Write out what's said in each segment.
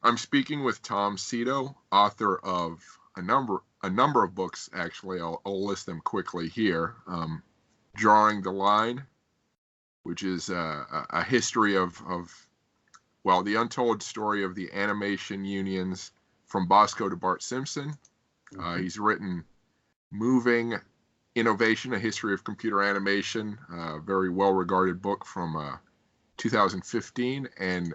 I'm speaking with Tom Sito, author of a number of books. Actually, I'll list them quickly here. Drawing the Line, which is a history of the untold story of the animation unions from Bosco to Bart Simpson. He's written Moving Innovation: A History of Computer Animation, a very well-regarded book from 2015, and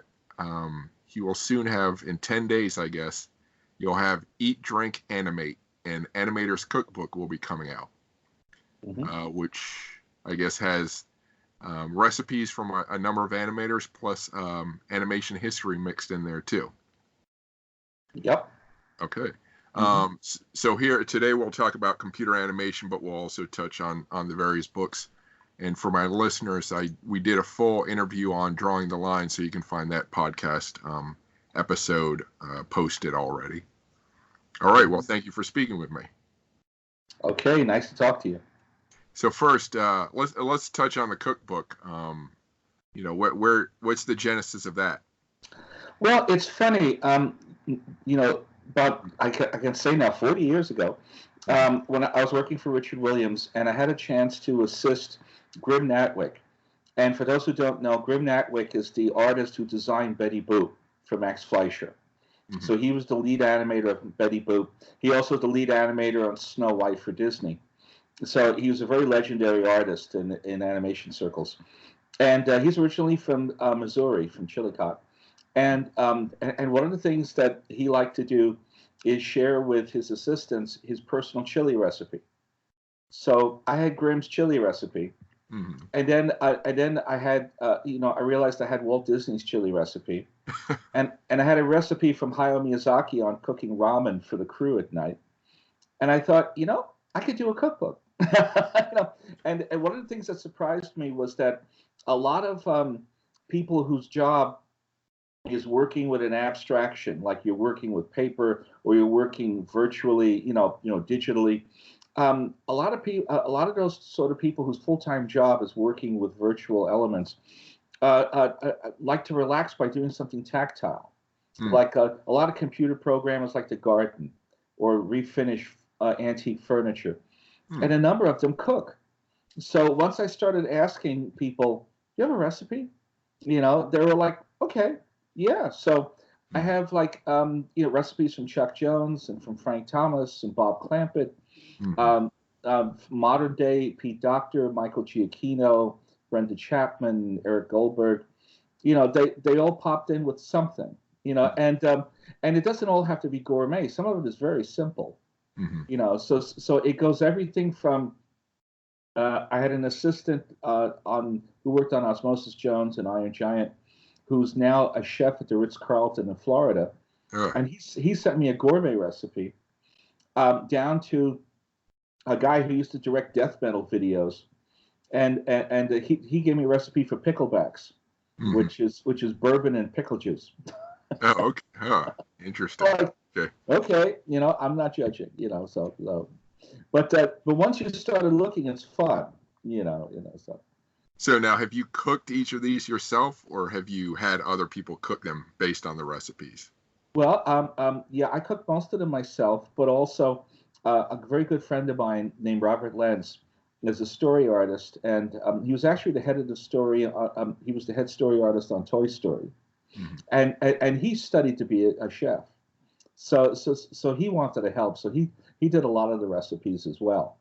he will soon have, in 10 days, I guess, you'll have Eat, Drink, Animate, and Animator's Cookbook will be coming out, which I guess has recipes from a number of animators plus animation history mixed in there too. Yep. Okay. So here today we'll talk about computer animation, but we'll also touch on the various books. And for my listeners, we did a full interview on Drawing the Line, so you can find that podcast episode posted already. All right. Well, thank you for speaking with me. Okay. Nice to talk to you. So first, let's touch on the cookbook. What's the genesis of that? Well, it's funny. About I can say now 40 years ago, when I was working for Richard Williams, and I had a chance to assist Grim Natwick. And for those who don't know, Grim Natwick is the artist who designed Betty Boop for Max Fleischer. So he was the lead animator of Betty Boop. He also was the lead animator on Snow White for Disney. So he was a very legendary artist in animation circles. And he's originally from Missouri, from Chillicothe. And one of the things that he liked to do is share with his assistants his personal chili recipe. So I had Grimm's chili recipe, and then I had I realized I had Walt Disney's chili recipe, and I had a recipe from Hayao Miyazaki on cooking ramen for the crew at night, and I thought I could do a cookbook. And one of the things that surprised me was that a lot of people whose job is working with an abstraction, like you're working with paper or you're working virtually, digitally. A lot of those sort of people whose full-time job is working with virtual elements like to relax by doing something tactile. Like a lot of computer programmers like to garden or refinish antique furniture, and a number of them cook. So once I started asking people, "Do you have a recipe?" They were like, "Okay." Yeah, so I have recipes from Chuck Jones and from Frank Thomas and Bob Clampett, modern day Pete Docter, Michael Giacchino, Brenda Chapman, Eric Goldberg. They all popped in with something. And it doesn't all have to be gourmet. Some of it is very simple. So it goes everything from. I had an assistant who worked on Osmosis Jones and Iron Giant, who's now a chef at the Ritz-Carlton in Florida. And he sent me a gourmet recipe down to a guy who used to direct death metal videos. And he gave me a recipe for picklebacks, which is bourbon and pickle juice. Oh, okay. Interesting. Okay, I'm not judging, but once you started looking, it's fun, so. So now, have you cooked each of these yourself, or have you had other people cook them based on the recipes? Well, yeah, I cook most of them myself, but also a very good friend of mine named Robert Lenz is a story artist, and he was actually the head of the story. He was the head story artist on Toy Story, and he studied to be a chef. So he wanted to help. So he did a lot of the recipes as well.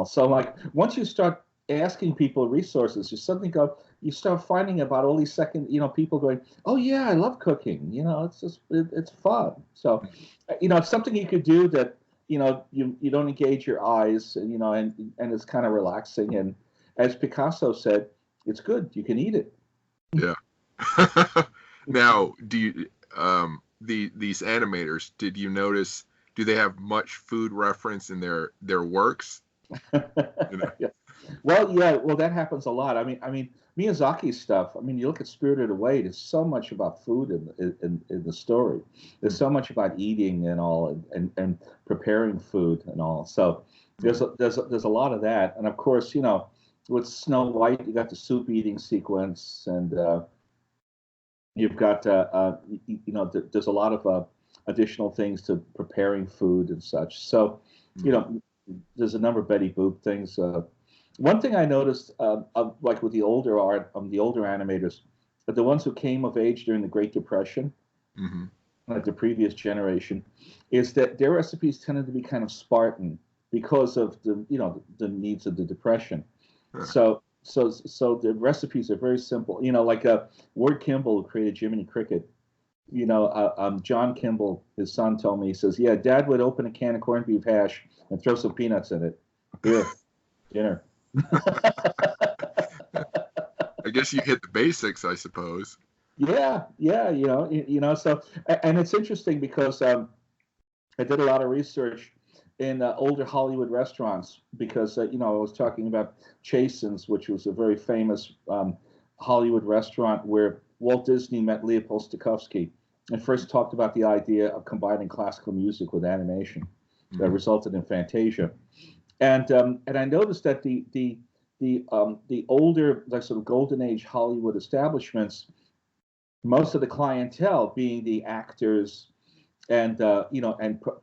So like once you start asking people resources, you start finding about all these people going, oh yeah, I love cooking. It's fun. So, it's something you could do that, you don't engage your eyes, and it's kind of relaxing. And as Picasso said, it's good. You can eat it. Yeah. Now, do you, these animators, did you notice, do they have much food reference in their works? Yeah. Well, that happens a lot. I mean, Miyazaki's stuff. I mean, you look at Spirited Away. There's so much about food in the story. There's so much about eating and all, and preparing food and all. So there's a lot of that. And of course, with Snow White, you got the soup eating sequence, and You've got, there's a lot of additional things to preparing food and such. So, you Mm-hmm. know, there's a number of Betty Boop things. One thing I noticed, like with the older art, the older animators, the ones who came of age during the Great Depression, Mm-hmm. like the previous generation, is that their recipes tended to be kind of Spartan because of the needs of the Depression. Huh. So the recipes are very simple. Like Ward Kimball, who created Jiminy Cricket. John Kimball, his son, told me, he says, "Yeah, Dad would open a can of corned beef hash and throw some peanuts in it. Here, dinner." I guess you hit the basics, I suppose. Yeah, yeah, So, and it's interesting because I did a lot of research in older Hollywood restaurants because I was talking about Chasen's, which was a very famous Hollywood restaurant where Walt Disney met Leopold Stokowski and first talked about the idea of combining classical music with animation that Mm-hmm. resulted in Fantasia. And I noticed that the older, like sort of golden age Hollywood establishments, most of the clientele being the actors and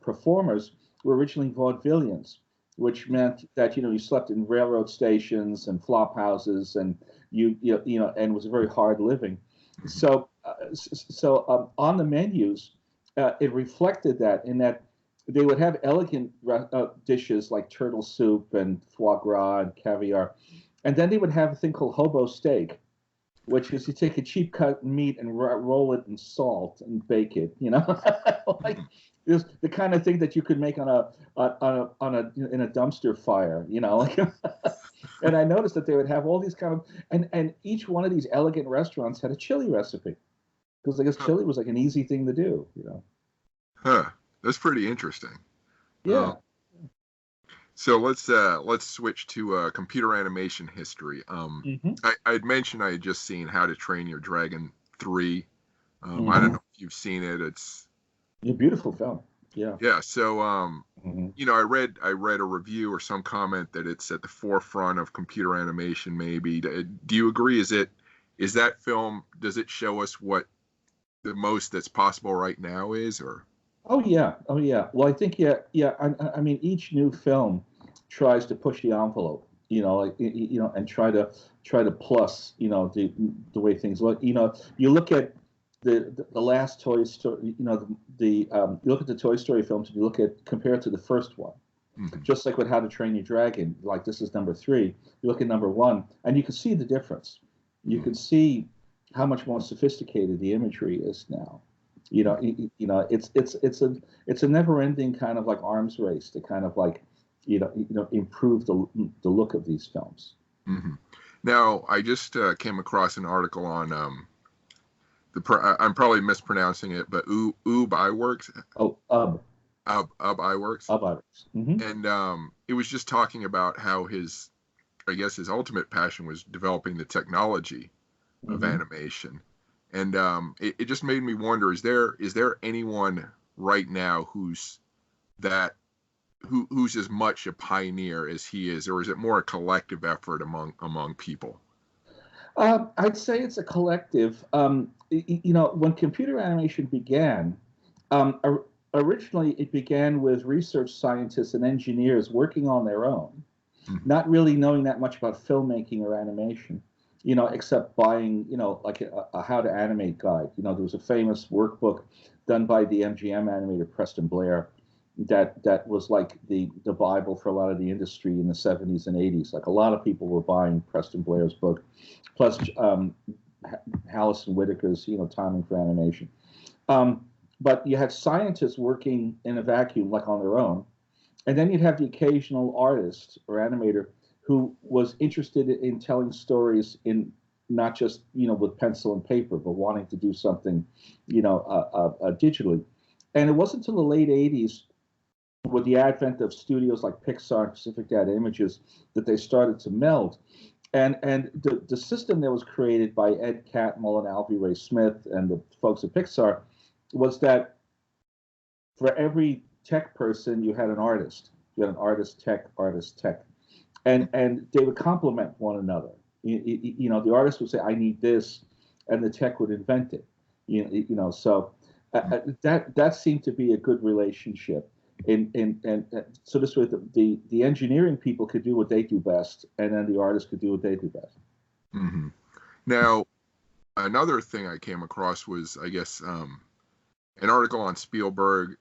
performers were originally vaudevillians, which meant that you slept in railroad stations and flop houses, and and it was a very hard living. Mm-hmm. So on the menus, it reflected that in that they would have elegant dishes like turtle soup and foie gras and caviar, and then they would have a thing called hobo steak, which is you take a cheap cut meat and roll it in salt and bake it. Like Mm-hmm. this the kind of thing that you could make on a in a dumpster fire. Like. And I noticed that they would have all these kind of and each one of these elegant restaurants had a chili recipe because I guess Huh. chili was like an easy thing to do. Huh. That's pretty interesting. Um, Yeah. so let's switch to computer animation history. Mm-hmm. I had mentioned I had just seen How to Train Your Dragon 3. I don't Mm-hmm. know if you've seen it. It's A beautiful film. Yeah. yeah. So Mm-hmm. I read a review or some comment that it's at the forefront of computer animation. Maybe do you agree? Is that film? Does it show us what the most that's possible right now is, or Oh yeah, oh yeah. Well, I think yeah, yeah. I mean, each new film tries to push the envelope, like and try to plus, the way things look. You look at the last Toy Story, you look at the Toy Story films, and you look at compare it to the first one. Mhm. Just like with How to Train Your Dragon, like this is number three. You look at number one, and you can see the difference. You Mhm. can see how much more sophisticated the imagery is now. It's a never-ending kind of like arms race to kind of like improve the look of these films. Mhm. Now, I just came across an article on I'm probably mispronouncing it, but Ub Iwerks, Oh, Ub Iwerks, Iris. Mm-hmm. and it was just talking about how I guess his ultimate passion was developing the technology of Mm-hmm. animation, and it just made me wonder: is there anyone right now that who's as much a pioneer as he is, or is it more a collective effort among people? I'd say it's a collective. When computer animation began, originally it began with research scientists and engineers working on their own, Mhm. not really knowing that much about filmmaking or animation, except buying, like a how to animate guide. There was a famous workbook done by the MGM animator Preston Blair that was like the Bible for a lot of the industry in the 70s and 80s. Like a lot of people were buying Preston Blair's book, plus Hallison Whitaker's, Timing for Animation. Um, but you had scientists working in a vacuum, like on their own, and then you'd have the occasional artist or animator who was interested in telling stories in not just with pencil and paper, but wanting to do something digitally. And it wasn't until the late '80s, with the advent of studios like Pixar and Pacific Data Images, that they started to meld. And the system that was created by Ed Catmull and Alvy Ray Smith and the folks at Pixar was that for every tech person, you had an artist. You had an artist, tech, and they would complement one another. The artist would say, "I need this," and the tech would invent it. So that seemed to be a good relationship. And so this way, the engineering people could do what they do best, and then the artists could do what they do best. Mm-hmm. Now, another thing I came across was, I guess, an article on Spielberg.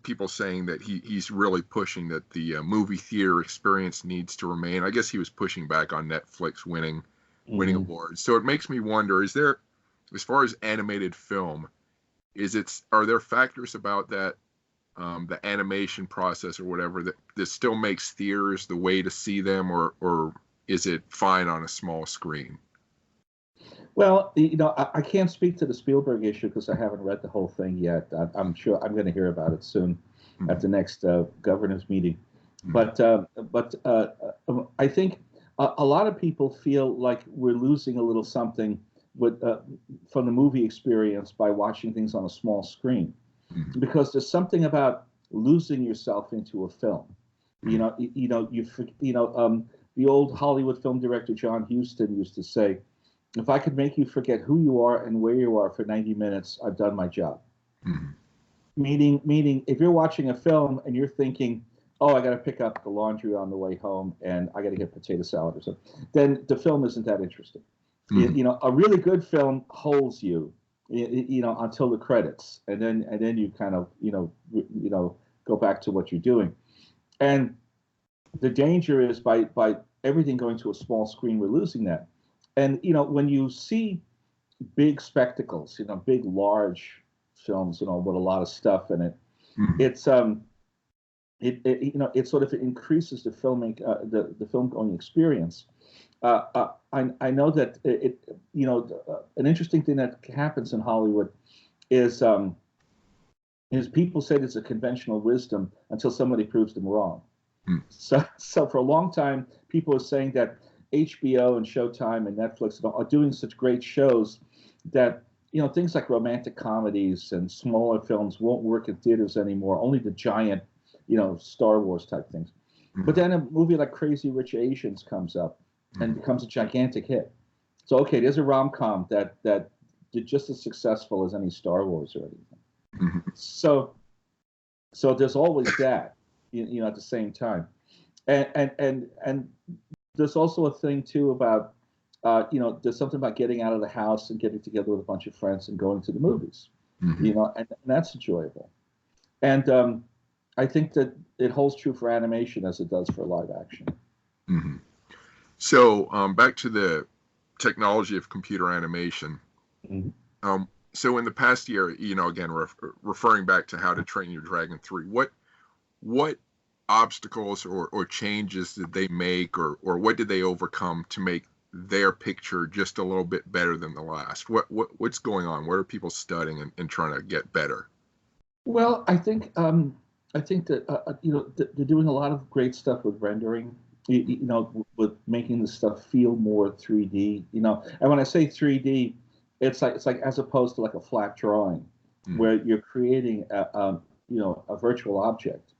People saying that he's really pushing that the movie theater experience needs to remain. I guess he was pushing back on Netflix winning awards. So it makes me wonder: is there, as far as animated film, are there factors about that? The animation process or whatever that still makes theaters the way to see them, or is it fine on a small screen? Well, I can't speak to the Spielberg issue because I haven't read the whole thing yet. I'm sure I'm going to hear about it soon at the next governors meeting. But I think a lot of people feel like we're losing a little something from the movie experience by watching things on a small screen, because there's something about losing yourself into a film. The old Hollywood film director John Huston used to say, if I could make you forget who you are and where you are for 90 minutes, I've done my job. Meaning, if you're watching a film and you're thinking, oh, I got to pick up the laundry on the way home and I got to get potato salad or something, then the film isn't that interesting. A really good film holds you, until the credits, and then you kind of, go back to what you're doing. And the danger is by everything going to a small screen, we're losing that. And when you see big spectacles, big large films, with a lot of stuff in it, it's it sort of increases the the film going experience. I know that an interesting thing that happens in Hollywood is people say it's a conventional wisdom until somebody proves them wrong. So for a long time, people are saying that HBO and Showtime and Netflix are doing such great shows that things like romantic comedies and smaller films won't work in theaters anymore. Only the giant, Star Wars type things. But then a movie like Crazy Rich Asians comes up and becomes a gigantic hit. So okay, there's a rom-com that did just as successful as any Star Wars or anything. So there's always that, at the same time, and there's also a thing too about, there's something about getting out of the house and getting together with a bunch of friends and going to the movies, and that's enjoyable. And I think that it holds true for animation as it does for live action. So back to the technology of computer animation. So in the past year, again, referring back to How to Train Your Dragon 3, what obstacles or changes did they make, or what did they overcome to make their picture just a little bit better than the last? What's going on? What are people studying and trying to get better? Well, I think that they're doing a lot of great stuff with rendering, with making the stuff feel more 3D, And when I say 3D, it's like as opposed to like a flat drawing, where you're creating a virtual object,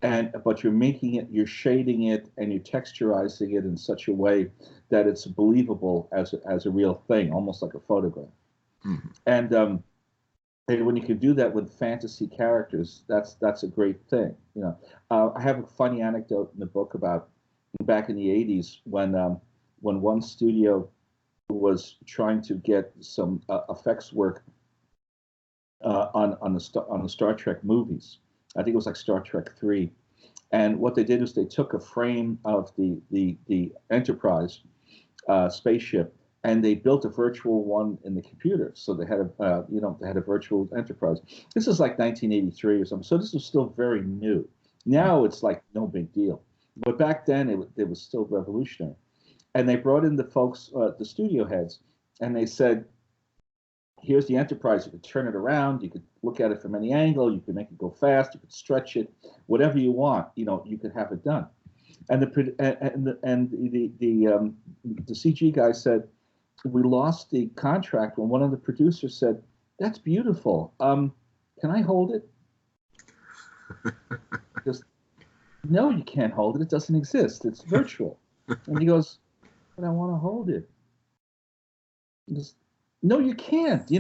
but you're shading it and you're texturizing it in such a way that it's believable as a real thing, almost like a photograph. And when you can do that with fantasy characters, that's a great thing. I have a funny anecdote in the book about back in the 80s when one studio was trying to get some effects work on the Star Trek movies. I think it was like Star Trek 3. And what they did is they took a frame of the Enterprise spaceship, and they built a virtual one in the computer. So they had a virtual Enterprise. This is like 1983 or something. So this was still very new. Now it's like no big deal, but back then it was still revolutionary. And they brought in the folks, the studio heads, and they said, here's the Enterprise. You could turn it around. You could look at it from any angle. You could make it go fast. You could stretch it, whatever you want. You could have it done. And the CG guy said, we lost the contract when one of the producers said, "That's beautiful. Can I hold it?" He goes, "No, you can't hold it. It doesn't exist. It's virtual." And he goes, "But I want to hold it." He goes, no, you can't,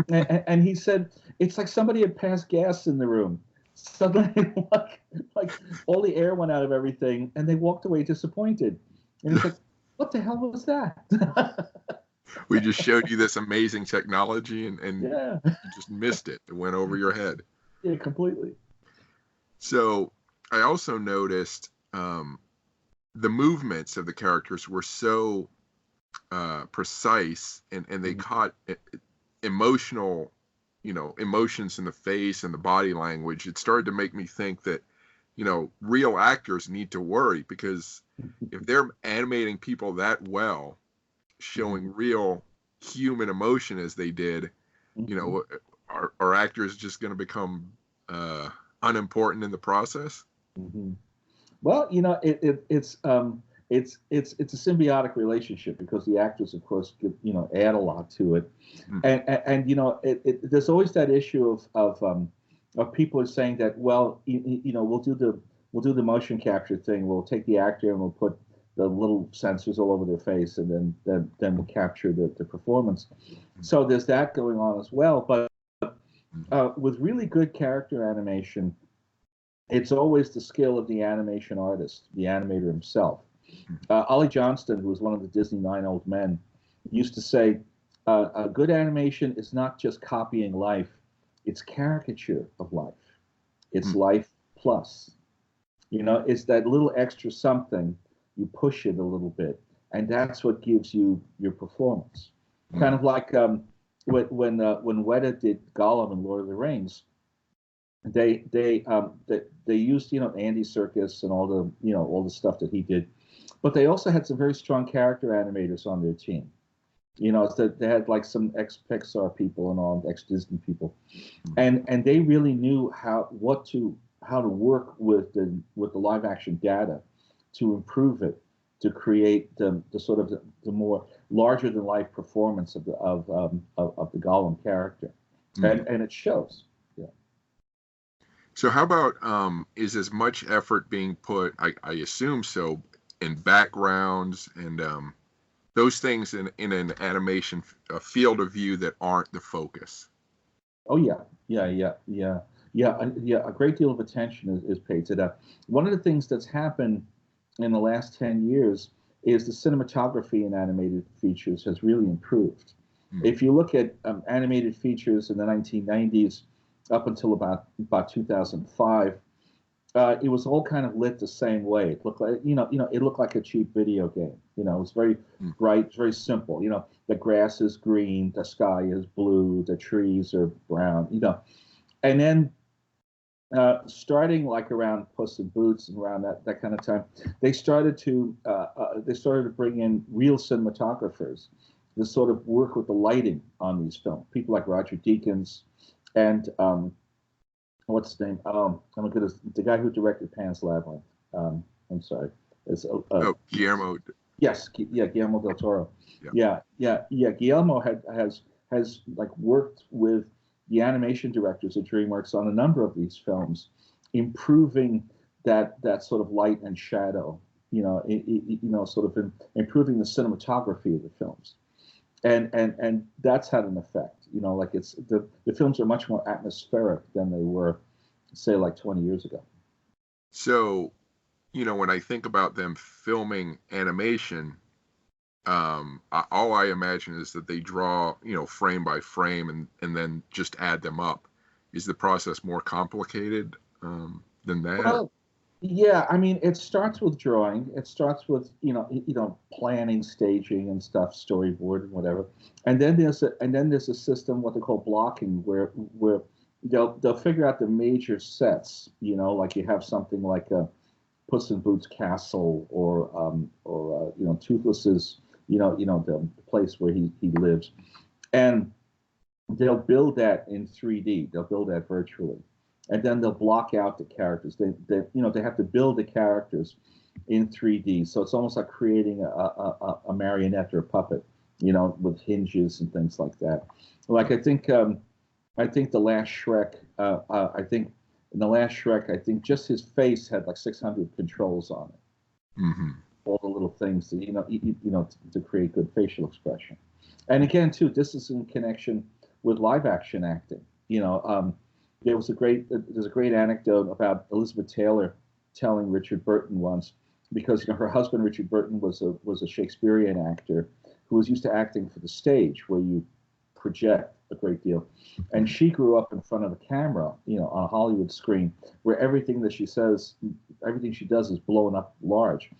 and he said, it's like somebody had passed gas in the room. Suddenly, like all the air went out of everything, and they walked away disappointed. And he's like, what the hell was that? We just showed you this amazing technology, and Yeah, you just missed it. It went over your head. yeah, completely. So I also noticed the movements of the characters were so precise, and they caught emotional, emotions in the face and the body language. It started to make me think that, real actors need to worry, because if they're animating people that well, showing real human emotion as they did, are actors just going to become unimportant in the process? Mm-hmm. Well, it's a symbiotic relationship because the actors, of course, add a lot to it, and there's always that issue of people are saying that, well, we'll do the motion capture thing. We'll take the actor and we'll put the little sensors all over their face, and then we'll capture the performance. So there's that going on as well. But with really good character animation, it's always the skill of the animation artist, the animator himself. Ollie Johnston, who was one of the Disney Nine Old Men, used to say, a good animation is not just copying life, it's caricature of life. It's life plus. It's that little extra something, you push it a little bit, and that's what gives you your performance. Kind of like when Weta did Gollum in Lord of the Rings, they used Andy Serkis and all the stuff that he did, but they also had some very strong character animators on their team. So they had like some ex Pixar people and all ex Disney people, and they really knew how to work with the live action data to improve it, to create the sort of the more larger than life performance of the Gollum character, and it shows. So how about is as much effort being put, I assume so, in backgrounds and those things in an animation field of view that aren't the focus? Oh yeah. A great deal of attention is paid to that. One of the things that's happened in the last 10 years is the cinematography in animated features has really improved. If you look at animated features in the 1990s up until about 2005, it was all kind of lit the same way. It looked like it looked like a cheap video game. It was very bright, very simple. The grass is green, the sky is blue, the trees are brown. And then starting like around Puss in Boots and around that kind of time, they started to bring in real cinematographers to sort of work with the lighting on these films. People like Roger Deakins and what's his name? Oh my goodness, the guy who directed Pan's Labyrinth. I'm sorry. It's Guillermo. Yes, yeah, Guillermo del Toro. Yeah. Guillermo has like worked with the animation directors at DreamWorks on a number of these films, improving that sort of light and shadow. Sort of improving the cinematography of the films, and that's had an effect. Like it's the films are much more atmospheric than they were, say, like 20 years ago. So, when I think about them filming animation, all I imagine is that they draw, frame by frame and then just add them up. Is the process more complicated than that? Well, yeah, I mean, it starts with drawing. It starts with planning, staging, and stuff, storyboard and whatever. And then there's a system, what they call blocking, where they'll figure out the major sets. Like you have something like a Puss in Boots castle or Toothless's the place where he lives, and they'll build that in 3D. They'll build that virtually, and then they'll block out the characters. They have to build the characters in 3D. So it's almost like creating a marionette or a puppet, with hinges and things like that. Like I think the last Shrek. I think in the last Shrek, I think just his face had like 600 controls on it. Mm-hmm. All the little things that to create good facial expression. And again, too, this is in connection with live action acting. There's a great anecdote about Elizabeth Taylor telling Richard Burton once, because her husband Richard Burton was a Shakespearean actor who was used to acting for the stage, where you project a great deal, and she grew up in front of a camera, on a Hollywood screen, where everything she does is blown up large,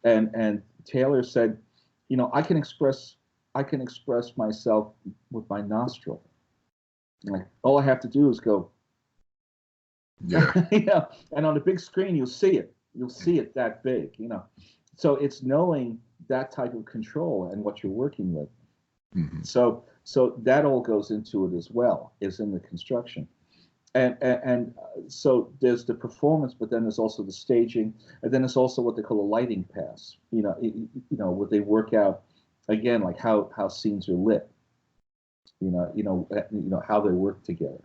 and Taylor said, I can express myself with my nostril. Like, all I have to do is go. Yeah. And on the big screen, you'll see it. You'll see it that big, So it's knowing that type of control and what you're working with. Mm-hmm. So that all goes into it as well, is in the construction. And so there's the performance, but then there's also the staging, and then there's also what they call a lighting pass. Where they work out again, like how scenes are lit. How they work together.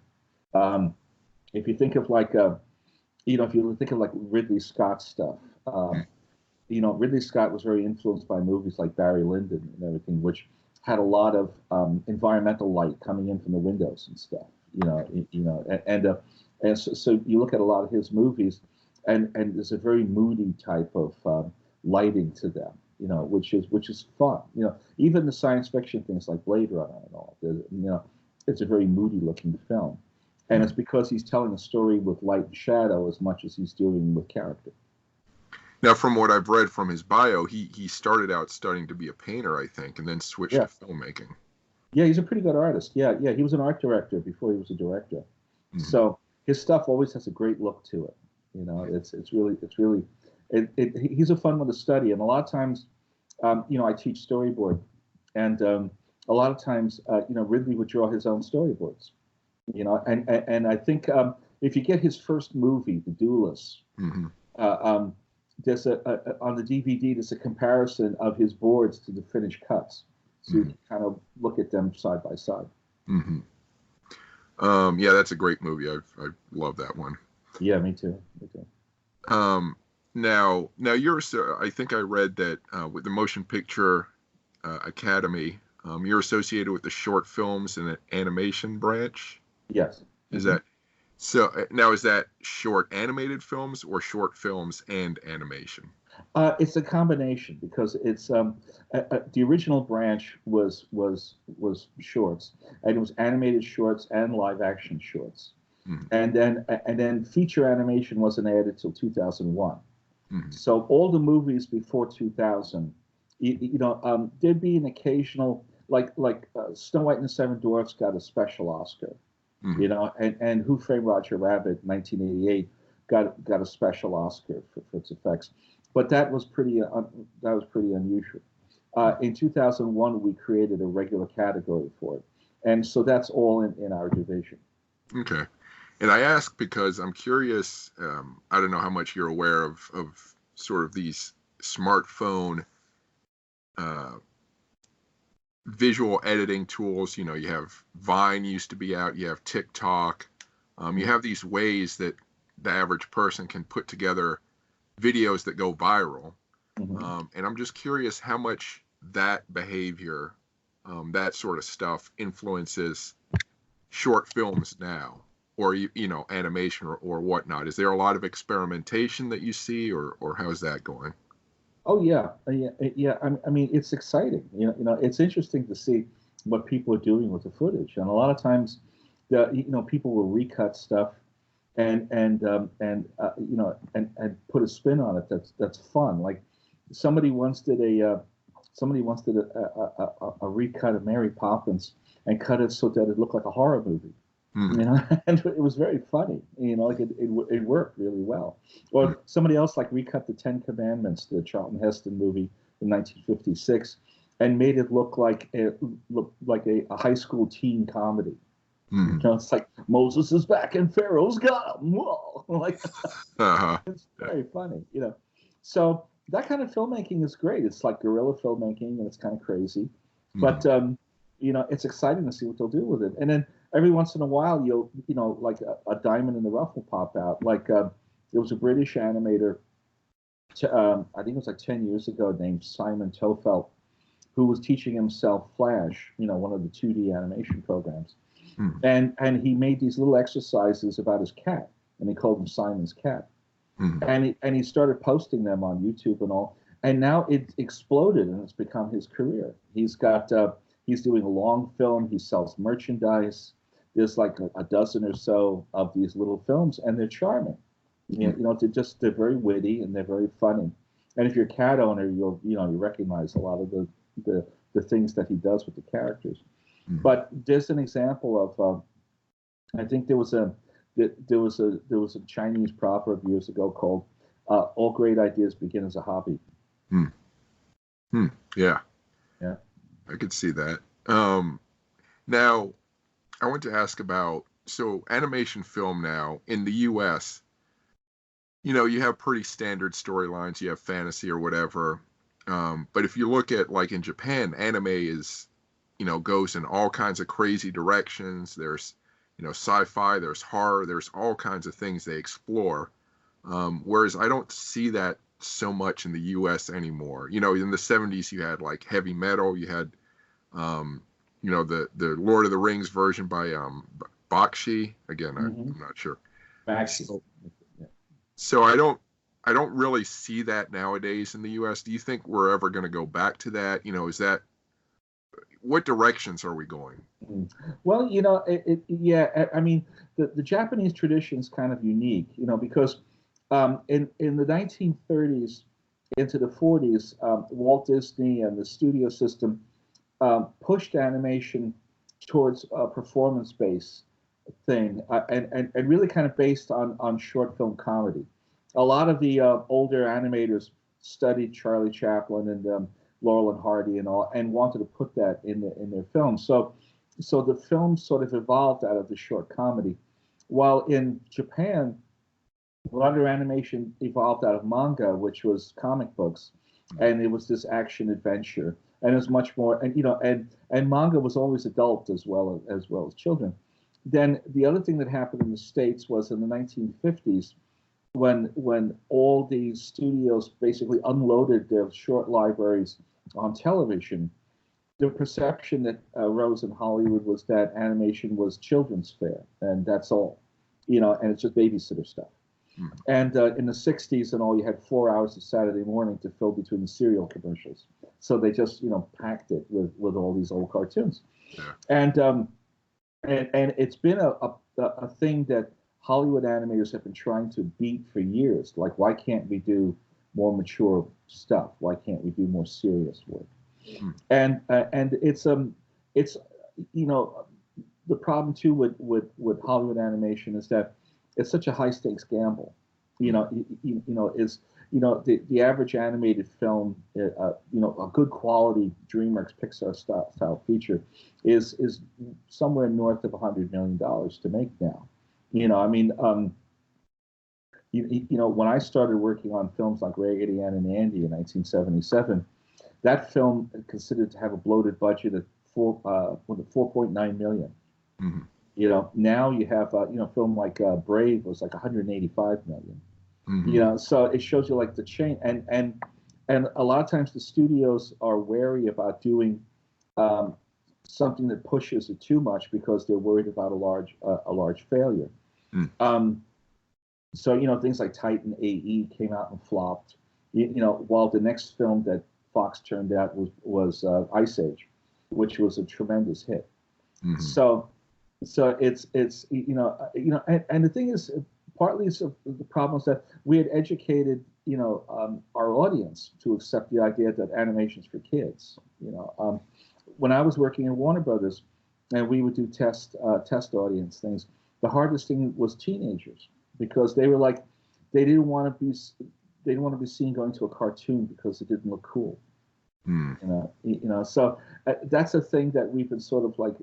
If you think of Ridley Scott stuff, Ridley Scott was very influenced by movies like Barry Lyndon and everything, which had a lot of environmental light coming in from the windows and stuff. And so you look at a lot of his movies, and there's a very moody type of lighting to them, which is fun. Even the science fiction things like Blade Runner and all, it's a very moody looking film. And it's because he's telling a story with light and shadow as much as he's dealing with character. Now, from what I've read from his bio, he started out studying to be a painter, I think, and then switched to filmmaking. Yeah, he's a pretty good artist. Yeah, he was an art director before he was a director. Mm-hmm. So his stuff always has a great look to it. He's a fun one to study. And a lot of times, I teach storyboard, and a lot of times, Ridley would draw his own storyboards. And I think if you get his first movie, The Duelist, mm-hmm. There's on the DVD, there's a comparison of his boards to the finished cuts, so mm-hmm. you can kind of look at them side by side. Mm-hmm. Yeah, that's a great movie. I love that one. Yeah, me too. Now you're. I think I read that with the Motion Picture Academy, you're associated with the short films and animation branch. Yes. Is that so? Now, is that short animated films or short films and animation? It's a combination, because it's the original branch was shorts, and it was animated shorts and live action shorts, mm-hmm. and then feature animation wasn't added till 2001. Mm-hmm. So all the movies before 2000, there'd be an occasional like Snow White and the Seven Dwarfs got a special Oscar. Mm-hmm. And Who Framed Roger Rabbit, 1988, got a special Oscar for its effects, but that was pretty unusual. In 2001, we created a regular category for it, and so that's all in our division. Okay, and I ask because I'm curious. I don't know how much you're aware of sort of these smartphone visual editing tools. You have Vine used to be out, you have TikTok, you have these ways that the average person can put together videos that go viral. Mm-hmm. And I'm just curious how much that behavior, that sort of stuff influences short films now, or animation or whatnot. Is there a lot of experimentation that you see, or how's that going? Oh yeah. I mean, it's exciting. It's interesting to see what people are doing with the footage, and a lot of times, people will recut stuff, and put a spin on it that's fun. Like somebody once did a recut of Mary Poppins and cut it so that it looked like a horror movie. Mm. And it was very funny. It worked really well. Or somebody else recut the Ten Commandments, the Charlton Heston movie in 1956, and made it look like a high school teen comedy. Mm. It's like Moses is back and Pharaoh's got him. Whoa! Uh-huh. It's very funny. So that kind of filmmaking is great. It's like guerrilla filmmaking, and it's kind of crazy, but it's exciting to see what they'll do with it. And then every once in a while, you'll a diamond in the rough will pop out. There was a British animator, I think it was 10 years ago, named Simon Tofelt, who was teaching himself Flash, one of the 2D animation programs. Mm. And he made these little exercises about his cat, and he called him Simon's cat. Mm. And he started posting them on YouTube and all. And now it exploded, and it's become his career. He's doing a long film. He sells merchandise. There's like a dozen or so of these little films, and they're charming. They're very witty and they're very funny. And if you're a cat owner, you recognize a lot of the things that he does with the characters. Mm. But there's an example of I think there was a Chinese proverb years ago called "All great ideas begin as a hobby." Mm. Mm. Yeah. Yeah. I could see that. Now, I want to ask about, so animation film now in the U.S., you have pretty standard storylines. You have fantasy or whatever. But if you look at, like, in Japan, anime is, goes in all kinds of crazy directions. There's, sci-fi, there's horror, there's all kinds of things they explore. Whereas I don't see that so much in the U.S. anymore. In the 70s, you had like heavy metal. You had, the Lord of the Rings version by Bakshi. Again, I'm not sure. Bakshi. So I don't really see that nowadays in the U.S. Do you think we're ever going to go back to that? Is that, what directions are we going? Well, yeah. I mean, the Japanese tradition is kind of unique, because in the 1930s into the 40s, Walt Disney and the studio system pushed animation towards a performance-based thing, and really kind of based on short film comedy. A lot of the older animators studied Charlie Chaplin and Laurel and Hardy and all, and wanted to put that in their films. So the film sort of evolved out of the short comedy, while in Japan, a lot of animation evolved out of manga, which was comic books, and it was this action adventure, and it was much more, and manga was always adult as well as children. Then the other thing that happened in the States was in the 1950s, when all these studios basically unloaded their short libraries on television. The perception that rose in Hollywood was that animation was children's fare, and that's all, and it's just babysitter stuff. Mm. And in the 60s and all, you had 4 hours of Saturday morning to fill between the cereal commercials. So they just, packed it with all these old cartoons. Yeah. And it's been a thing that Hollywood animators have been trying to beat for years. Like, why can't we do more mature stuff? Why can't we do more serious work? Mm. And it's the problem too with Hollywood animation is that it's such a high stakes gamble. The average animated film, a good quality DreamWorks Pixar style feature is somewhere north of $100 million to make now. When I started working on films like Raggedy Ann and Andy in 1977, that film considered to have a bloated budget of 4.9 million. Mm-hmm. Now you have film like Brave was like 185 million. Mm-hmm. So it shows you like the chain, and a lot of times the studios are wary about doing something that pushes it too much because they're worried about a large failure. Mm. So things like Titan AE came out and flopped. While the next film that Fox turned out was Ice Age, which was a tremendous hit. Mm-hmm. So it's and the thing is, partly it's the problem is that we had educated our audience to accept the idea that animation's for kids. When I was working in Warner Brothers, and we would do test audience things, the hardest thing was teenagers, because they were like, they didn't want to be seen going to a cartoon because it didn't look cool. Mm. So that's a thing that we've been sort of like,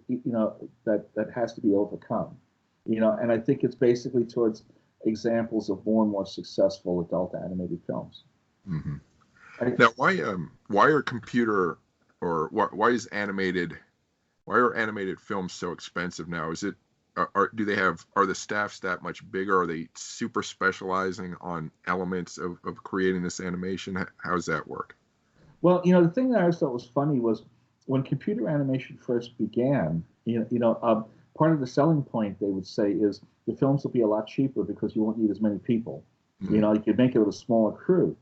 that has to be overcome. And I think it's basically towards examples of more and more successful adult animated films. Mm-hmm. Now, why are computer, or why are animated films so expensive now? Is it, are the staffs that much bigger? Are they super specializing on elements of creating this animation? How does that work? Well, the thing that I always thought was funny was when computer animation first began. Part of the selling point they would say is the films will be a lot cheaper because you won't need as many people. Mm. You could make it with a smaller crew.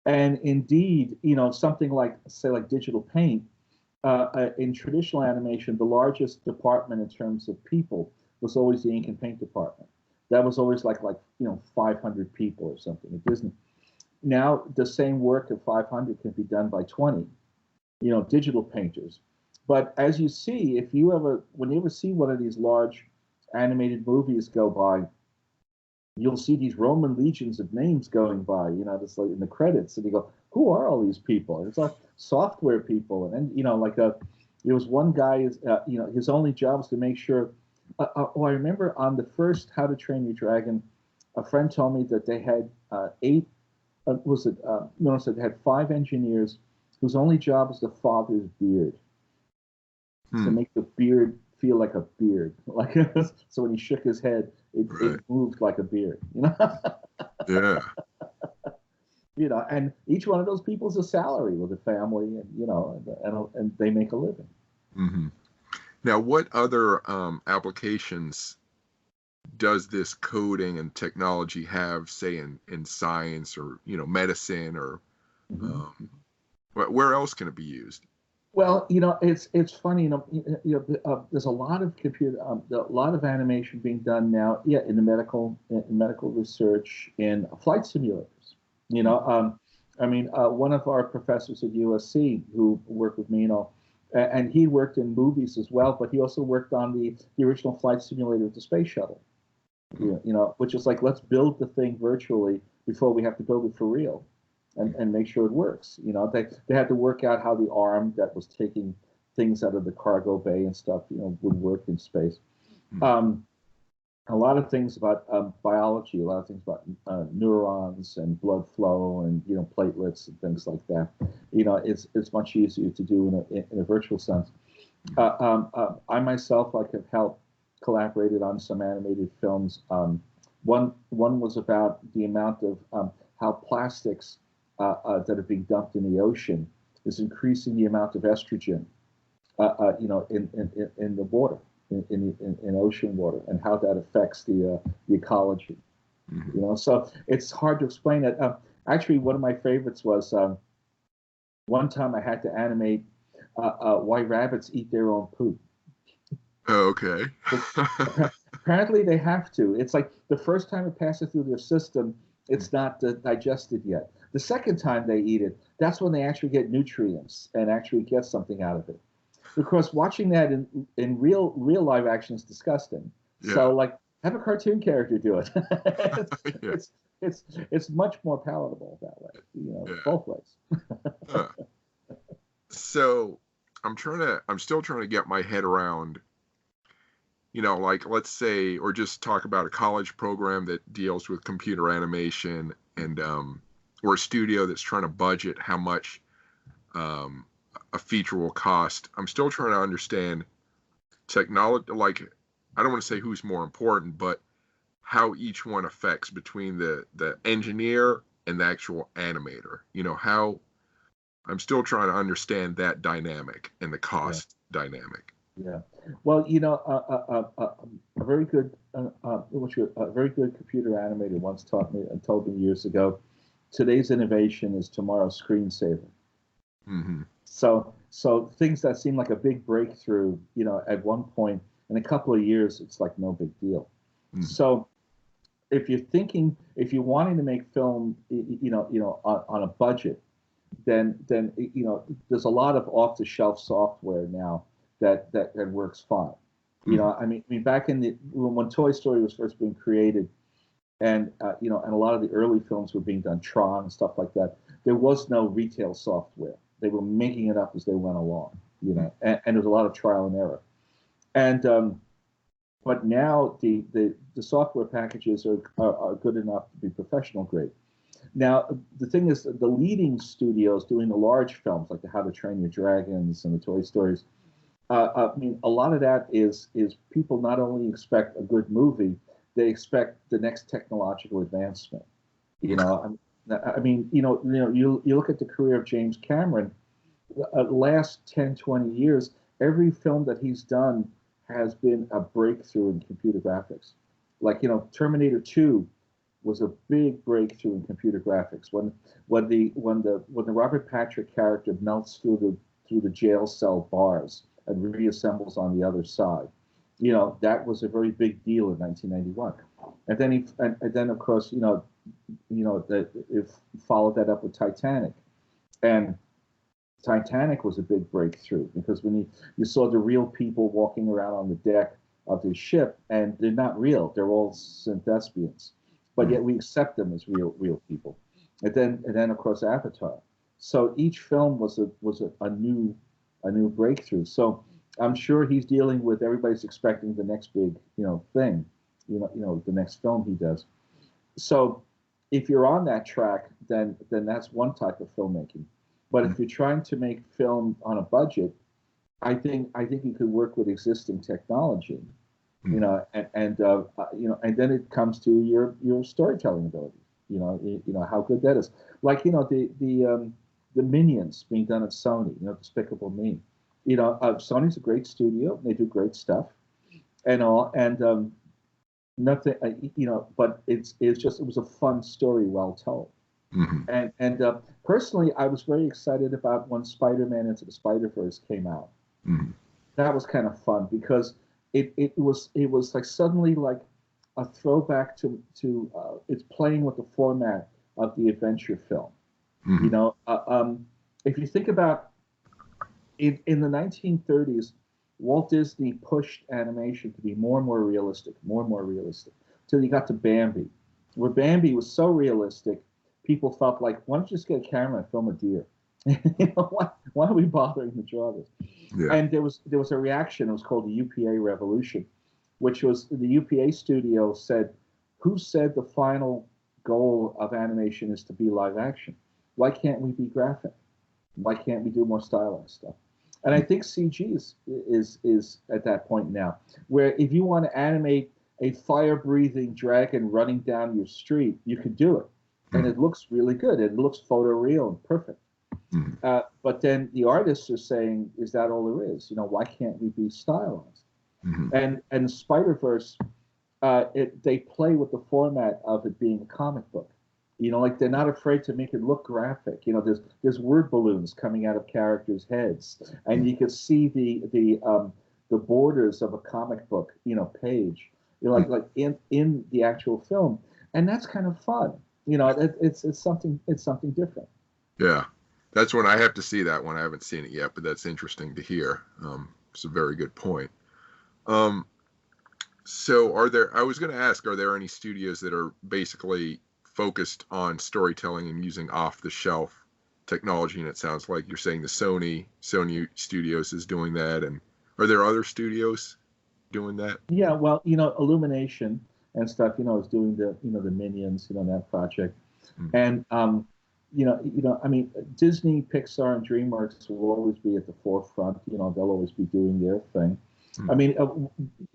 And indeed, something like, say, like digital paint, in traditional animation, the largest department in terms of people was always the ink and paint department. That was always like 500 people or something at Disney. Now the same work of 500 can be done by 20, digital painters. But as you see, when you ever see one of these large animated movies go by, you'll see these Roman legions of names going by, just like in the credits, and you go, who are all these people? And it's all software people. And then, there was one guy, his only job was to make sure. I remember on the first How to Train Your Dragon, a friend told me that they had eight, no, so they had 5 engineers whose only job was the father's beard, to make the beard feel like a beard. So when he shook his head, it moved like a beard. Yeah. And each one of those people is a salary with a family, and they make a living. Mm-hmm. Now, what other applications does this coding and technology have, say, in science or medicine, or where else can it be used? Well, it's funny. There's a lot of a lot of animation being done now. Yeah, in medical research, in flight simulators. One of our professors at USC who worked with me, and he worked in movies as well, but he also worked on the original flight simulator of the space shuttle. Which is like, let's build the thing virtually before we have to build it for real. And make sure it works. They had to work out how the arm that was taking things out of the cargo bay and stuff, would work in space. A lot of things about biology, a lot of things about neurons and blood flow and platelets and things like that. It's much easier to do in a virtual sense. I myself, have helped collaborated on some animated films. One was about the amount of how plastics that are being dumped in the ocean is increasing the amount of estrogen, in the water, in ocean water, and how that affects the ecology. So it's hard to explain it. Actually, one of my favorites was one time I had to animate why rabbits eat their own poop. Oh, okay. Apparently they have to. It's like the first time it passes through their system, it's not digested yet. The second time they eat it, that's when they actually get nutrients and actually get something out of it. Because watching that in real live action is disgusting. Yeah. So have a cartoon character do it. It's much more palatable that way. Both ways. So I'm still trying to get my head around, let's say, or just talk about a college program that deals with computer animation, and or a studio that's trying to budget how much a feature will cost. I'm still trying to understand technology. I don't want to say who's more important, but how each one affects between the engineer and the actual animator. How I'm still trying to understand that dynamic and the cost dynamic. Yeah. Well, a very good computer animator once told me years ago, today's innovation is tomorrow's screensaver. Mm-hmm. So things that seem like a big breakthrough, at one point, in a couple of years, it's like no big deal. Mm-hmm. So if you're wanting to make film, on a budget, then there's a lot of off-the-shelf software now that works fine. Back when Toy Story was first being created, and and a lot of the early films were being done, Tron and stuff like that, there was no retail software. They were making it up as they went along, and there's a lot of trial and error. And but now the software packages are good enough to be professional grade. Now, the thing is, the leading studios doing the large films, like the How to Train Your Dragons and the Toy Stories, a lot of that is people not only expect a good movie, they expect the next technological advancement. You look at the career of James Cameron. last 10, 20 years, every film that he's done has been a breakthrough in computer graphics. Like, Terminator 2 was a big breakthrough in computer graphics. When the Robert Patrick character melts through the jail cell bars and reassembles on the other side, that was a very big deal in 1991. And then of course, it followed that up with Titanic, and Titanic was a big breakthrough because when you saw the real people walking around on the deck of the ship, and they're not real; they're all synthespians, but yet we accept them as real people. And then of course Avatar. So each film was a new breakthrough. So I'm sure he's dealing with everybody's expecting the next big thing, the next film he does. So if you're on that track, then that's one type of filmmaking. But if you're trying to make film on a budget, I think you could work with existing technology, and then it comes to your storytelling ability, how good that is. Like the Minions being done at Sony, Despicable Me. Sony's a great studio; they do great stuff, and all, and nothing, but it was a fun story, well told. Mm-hmm. And personally, I was very excited about when Spider-Man Into the Spider-Verse came out. Mm-hmm. That was kind of fun because it was like suddenly like a throwback to it's playing with the format of the adventure film. Mm-hmm. If you think about in the 1930s, Walt Disney pushed animation to be more and more realistic, till you got to Bambi, where Bambi was so realistic, people felt like, why don't you just get a camera and film a deer? Why are we bothering to draw this? Yeah. And there was a reaction. It was called the UPA Revolution, which was the UPA studio said, who said the final goal of animation is to be live action? Why can't we be graphic? Why can't we do more stylized stuff? And I think CG is at that point now, where if you want to animate a fire-breathing dragon running down your street, you could do it, and it looks really good. It looks photoreal and perfect. Mm-hmm. But then the artists are saying, "Is that all there is? Why can't we be stylized?" Mm-hmm. And Spider-Verse, they play with the format of it being a comic book. Like they're not afraid to make it look graphic. There's word balloons coming out of characters' heads, and you can see the borders of a comic book, page, like in the actual film, and that's kind of fun. It's something different. Yeah, that's when I have to see that one. I haven't seen it yet, but that's interesting to hear. It's a very good point. So I was going to ask, are there any studios that are basically focused on storytelling and using off-the-shelf technology? And it sounds like you're saying the Sony Studios is doing that. And are there other studios doing that? Yeah, well, Illumination and stuff, is doing the Minions, that project. And I mean, Disney, Pixar, and DreamWorks will always be at the forefront. They'll always be doing their thing. I mean, the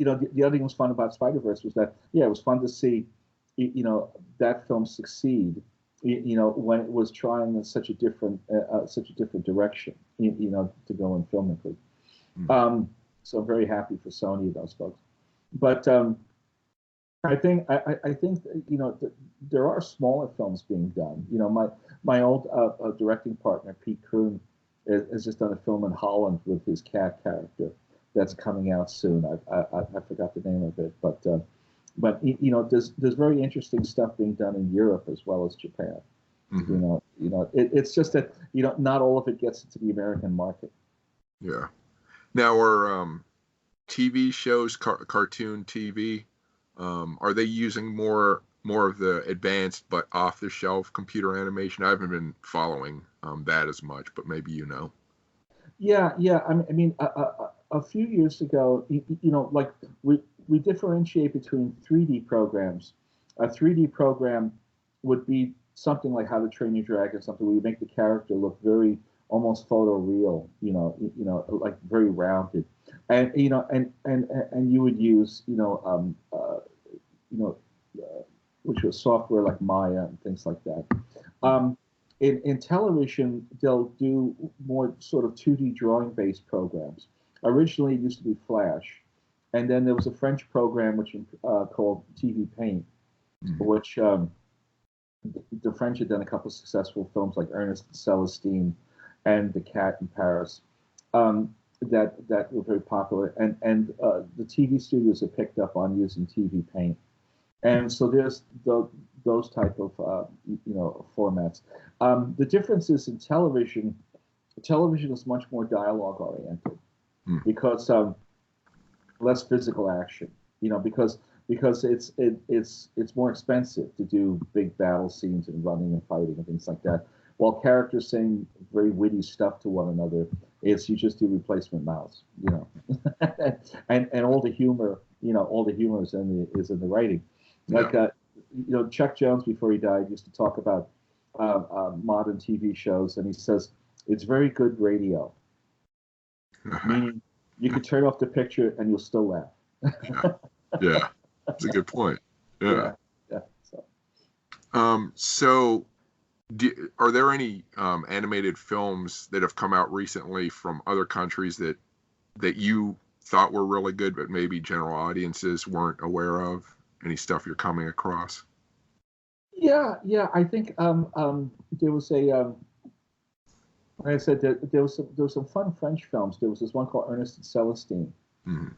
other thing that was fun about Spider-Verse was that, it was fun to see, that film succeed. When it was trying in such a different direction, to go in filmically. So I'm very happy for Sony, those folks. But I think there are smaller films being done. My old directing partner Pete Kroon has just done a film in Holland with his cat character that's coming out soon. I forgot the name of it, but there's very interesting stuff being done in Europe as well as Japan. It's just that not all of it gets into the American market. Yeah. Now, are TV shows, cartoon TV, are they using more of the advanced but off-the-shelf computer animation? I haven't been following that as much, but maybe you know. Yeah. I mean, a few years ago, like we differentiate between 3D programs. A 3D program would be something like How to Train Your Dragon, something where you make the character look very almost photoreal, like very rounded, and and you would use which was software like Maya and things like that. in television, they'll do more sort of 2D drawing-based programs. Originally, it used to be Flash, and then there was a French program which called TV Paint, which the French had done a couple of successful films like Ernest and Celestine and The Cat in Paris that were very popular, and the TV studios have picked up on using TV Paint, and so there's those type of formats. The difference is in television. Television is much more dialogue oriented because less physical action. Because it's more expensive to do big battle scenes and running and fighting and things like that. While characters saying very witty stuff to one another, you just do replacement mouths, and all the humor, is in the writing. Like Chuck Jones, before he died, used to talk about modern TV shows, and he says it's very good radio, meaning you could turn off the picture and you'll still laugh. Yeah, that's a good point. Yeah. So. So, are there any animated films that have come out recently from other countries that you thought were really good, but maybe general audiences weren't aware of? Any stuff you're coming across? Yeah. I think there was a. Like I said, there was some fun French films. There was this one called Ernest and Celestine,